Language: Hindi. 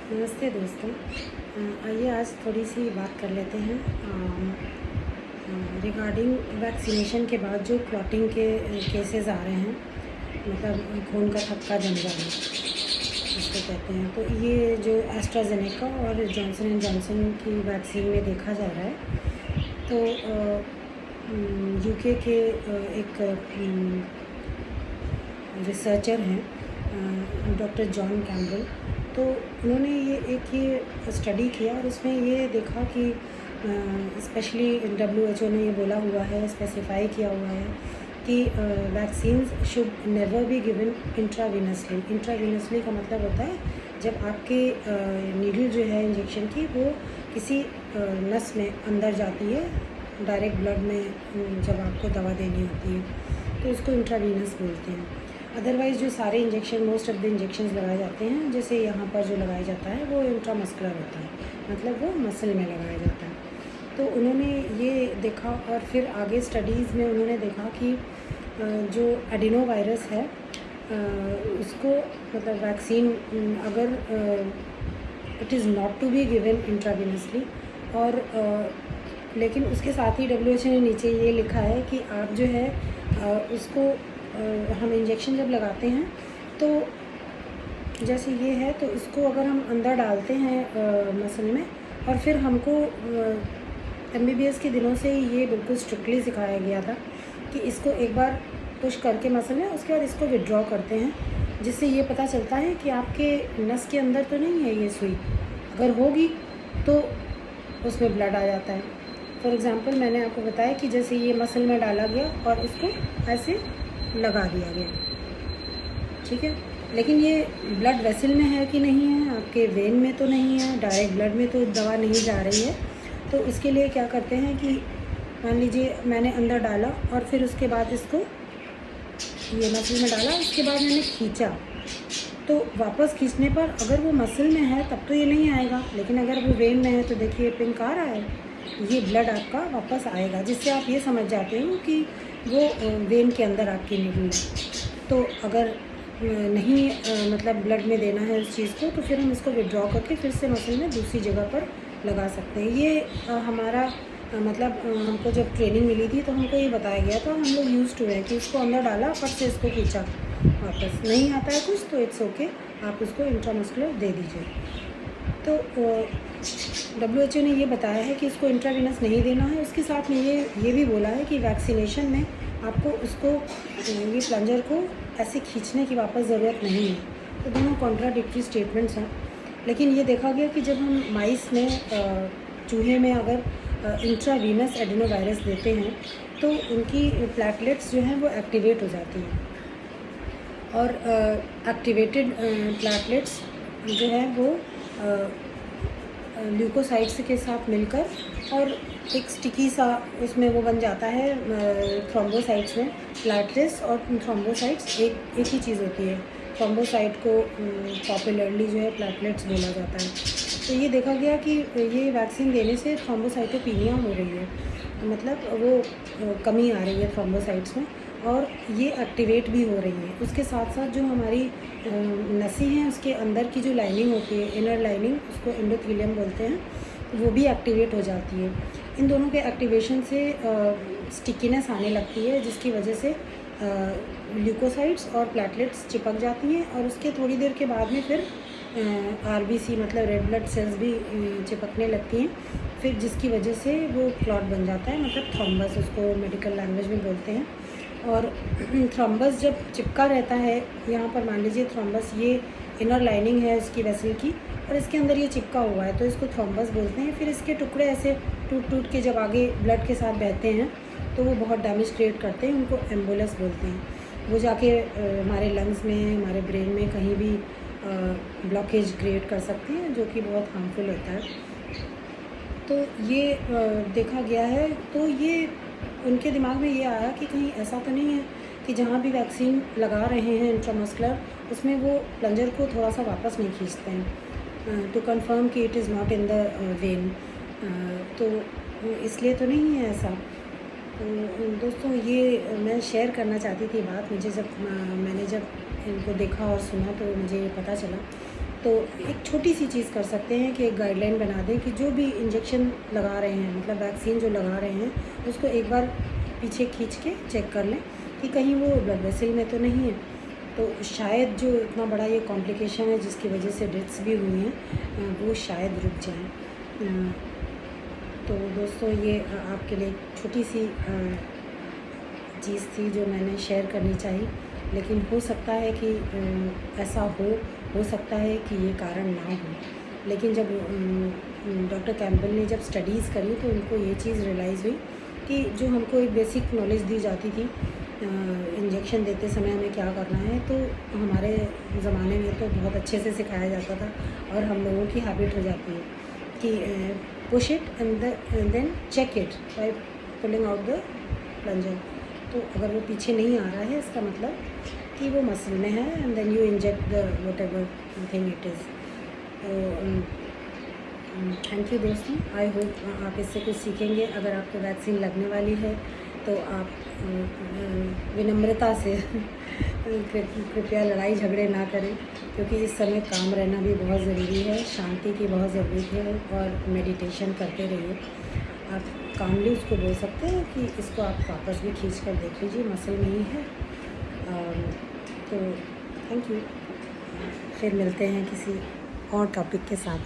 नमस्ते दोस्तों। आइए आज थोड़ी सी बात कर लेते हैं रिगार्डिंग वैक्सीनेशन के बाद जो क्लॉटिंग के केसेस आ रहे हैं, मतलब खून का थक्का जम जाना इसको कहते हैं। तो ये जो एस्ट्राजेनेका और जॉनसन एंड जॉनसन की वैक्सीन में देखा जा रहा है। तो यूके के एक रिसर्चर हैं डॉक्टर जॉन कैम्पबेल। तो उन्होंने ये स्टडी किया और उसमें ये देखा कि स्पेशली WHO ने ये बोला हुआ है, स्पेसिफाई किया हुआ है कि vaccines should never be given intravenously. Intravenously का मतलब होता है जब आपके नीडल जो है इंजेक्शन की वो किसी नस में अंदर जाती है, डायरेक्ट ब्लड में जब आपको दवा देनी होती है तो उसको इंट्रावीनस बोलते हैं। अदरवाइज़ जो सारे injection, most of the injections लगाए जाते हैं, जैसे यहाँ पर जो लगाया जाता है वो इंट्रामस्कुलर होता है, मतलब वो मसल में लगाया जाता है। तो उन्होंने ये देखा और फिर आगे स्टडीज़ में उन्होंने देखा कि जो एडिनो वायरस है उसको मतलब वैक्सीन अगर it is not to be given intravenously और लेकिन उसके साथ ही WHO ने नीचे ये लिखा है कि आप जो है उसको हम इंजेक्शन जब लगाते हैं तो जैसे ये है तो इसको अगर हम अंदर डालते हैं मसल में और फिर हमको MBBS के दिनों से ये बिल्कुल स्ट्रिक्टली सिखाया गया था कि इसको एक बार पुश करके मसल में उसके बाद इसको विड्रॉ करते हैं, जिससे ये पता चलता है कि आपके नस के अंदर तो नहीं है ये सुई, अगर होगी तो उसमें ब्लड आ जाता है। फॉर एग्ज़ाम्पल मैंने आपको बताया कि जैसे ये मसल में डाला गया और इसको ऐसे लगा दिया गया, ठीक है। लेकिन ये ब्लड वेसल में है कि नहीं है, आपके वेन में तो नहीं है, डायरेक्ट ब्लड में तो दवा नहीं जा रही है। तो इसके लिए क्या करते हैं कि मान लीजिए मैंने अंदर डाला और फिर उसके बाद इसको ये मसल में डाला, उसके बाद मैंने खींचा, तो वापस खींचने पर अगर वो मसल में है तब तो ये नहीं आएगा, लेकिन अगर वो वेन में है तो देखिए पिंक आ रहा है, ये ब्लड आपका वापस आएगा, जिससे आप ये समझ जाते हो कि वो वेन के अंदर आपकी नीडल है। तो अगर नहीं मतलब ब्लड में देना है उस चीज़ को तो फिर हम इसको विड्रॉ करके फिर से मसल में दूसरी जगह पर लगा सकते हैं। ये हमारा मतलब हमको जब ट्रेनिंग मिली थी तो हमको ये बताया गया था, हम लोग यूज़ टू है कि इसको अंदर डाला फट से इसको खींचा, वापस नहीं आता है कुछ तो इट्स ओके, आप इसको इंट्रामस्कुलर दे दीजिए। तो WHO ने ये बताया है कि इसको इंट्रावीनस नहीं देना है। उसके साथ में ये भी बोला है कि वैक्सीनेशन में आपको उसको ये प्लंजर को ऐसे खींचने की वापस ज़रूरत नहीं है। तो दोनों कॉन्ट्राडिक्टरी स्टेटमेंट्स हैं। लेकिन ये देखा गया कि जब हम माइस में चूहे में अगर इंट्रावीनस एडिनो वायरस देते हैं तो उनकी प्लेटलेट्स जो हैं वो एक्टिवेट हो जाती हैं और एक्टिवेटेड प्लेटलेट्स जो है वो ल्यूकोसाइट्स के साथ मिलकर और एक स्टिकी सा उसमें वो बन जाता है। थ्रोम्बोसाइट्स में प्लेटलेट्स और थ्रोम्बोसाइट्स एक ही चीज़ होती है। थ्रोम्बोसाइट को पॉपुलरली जो है प्लेटलेट्स बोला जाता है। तो ये देखा गया कि ये वैक्सीन देने से थ्रोम्बोसाइटोपिनिया हो रही है, मतलब वो कमी आ रही है थ्रोम्बोसाइट्स में और ये एक्टिवेट भी हो रही है। उसके साथ साथ जो हमारी नसें हैं उसके अंदर की जो लाइनिंग होती है, इनर लाइनिंग, उसको एंडोथेलियम बोलते हैं, वो भी एक्टिवेट हो जाती है। इन दोनों के एक्टिवेशन से स्टिकीनेस आने लगती है, जिसकी वजह से ल्यूकोसाइट्स और प्लेटलेट्स चिपक जाती हैं और उसके थोड़ी देर के बाद में फिर RBC मतलब रेड ब्लड सेल्स भी चिपकने लगती हैं, फिर जिसकी वजह से वो क्लॉट बन जाता है, मतलब थ्रोम्बस उसको मेडिकल लैंग्वेज में बोलते हैं। और थ्रोम्बस जब चिपका रहता है, यहाँ पर मान लीजिए थ्रोम्बस ये इनर लाइनिंग है उसकी वेसल की और इसके अंदर ये चिपका हुआ है तो इसको थ्रोम्बस बोलते हैं। फिर इसके टुकड़े ऐसे टूट टूट के जब आगे ब्लड के साथ बहते हैं तो वो बहुत डैमेज क्रिएट करते हैं, उनको एम्बुलस बोलते हैं। वो जाके हमारे लंग्स में, हमारे ब्रेन में कहीं भी ब्लॉकेज क्रिएट कर सकते हैं, जो कि बहुत हार्मफुल होता है। तो ये देखा गया है, तो ये उनके दिमाग में ये आया कि कहीं ऐसा तो नहीं है कि जहाँ भी वैक्सीन लगा रहे हैं इंट्रामस्कुलर उसमें वो प्लंजर को थोड़ा सा वापस नहीं खींचते हैं टू कंफर्म कि it is not in the when, तो इसलिए तो नहीं है ऐसा। तो दोस्तों ये मैं शेयर करना चाहती थी बात। मुझे मैंने जब इनको देखा और सुना तो मुझे ये पता चला तो एक छोटी सी चीज़ कर सकते हैं कि एक गाइडलाइन बना दें कि जो भी इंजेक्शन लगा रहे हैं, मतलब वैक्सीन जो लगा रहे हैं, उसको एक बार पीछे खींच के चेक कर लें कि कहीं वो ब्लड वेसल में तो नहीं है। तो शायद जो इतना बड़ा ये कॉम्प्लिकेशन है जिसकी वजह से डेथ्स भी हुई हैं, वो शायद रुक जाएं। तो दोस्तों ये आपके लिए एक छोटी सी चीज़ थी जो मैंने शेयर करनी चाहिए, लेकिन हो सकता है कि ऐसा हो सकता है कि ये कारण ना हो। लेकिन जब डॉक्टर कैम्पबेल ने जब स्टडीज़ करी तो उनको ये चीज़ रियलाइज़ हुई कि जो हमको एक बेसिक नॉलेज दी जाती थी इंजेक्शन देते समय हमें क्या करना है, तो हमारे ज़माने में तो बहुत अच्छे से सिखाया जाता था और हम लोगों की हैबिट हो जाती है कि push it and then check it by pulling out the plunger. तो अगर वो पीछे नहीं आ रहा है इसका मतलब कि वो मसल में है, and then you inject the whatever thing it is. Thank you दोस्तों, आई होप आप इससे कुछ सीखेंगे। अगर आपको वैक्सीन लगने वाली है तो आप विनम्रता से कृपया लड़ाई झगड़े ना करें, क्योंकि इस समय काम रहना भी बहुत ज़रूरी है, शांति की बहुत ज़रूरत है, और मेडिटेशन करते रहिए। आप कामली उसको बोल सकते हैं कि इसको आप वापस भी खींच कर देख लीजिए, मसल में ही है। तो थैंक यू, फिर मिलते हैं किसी और टॉपिक के साथ।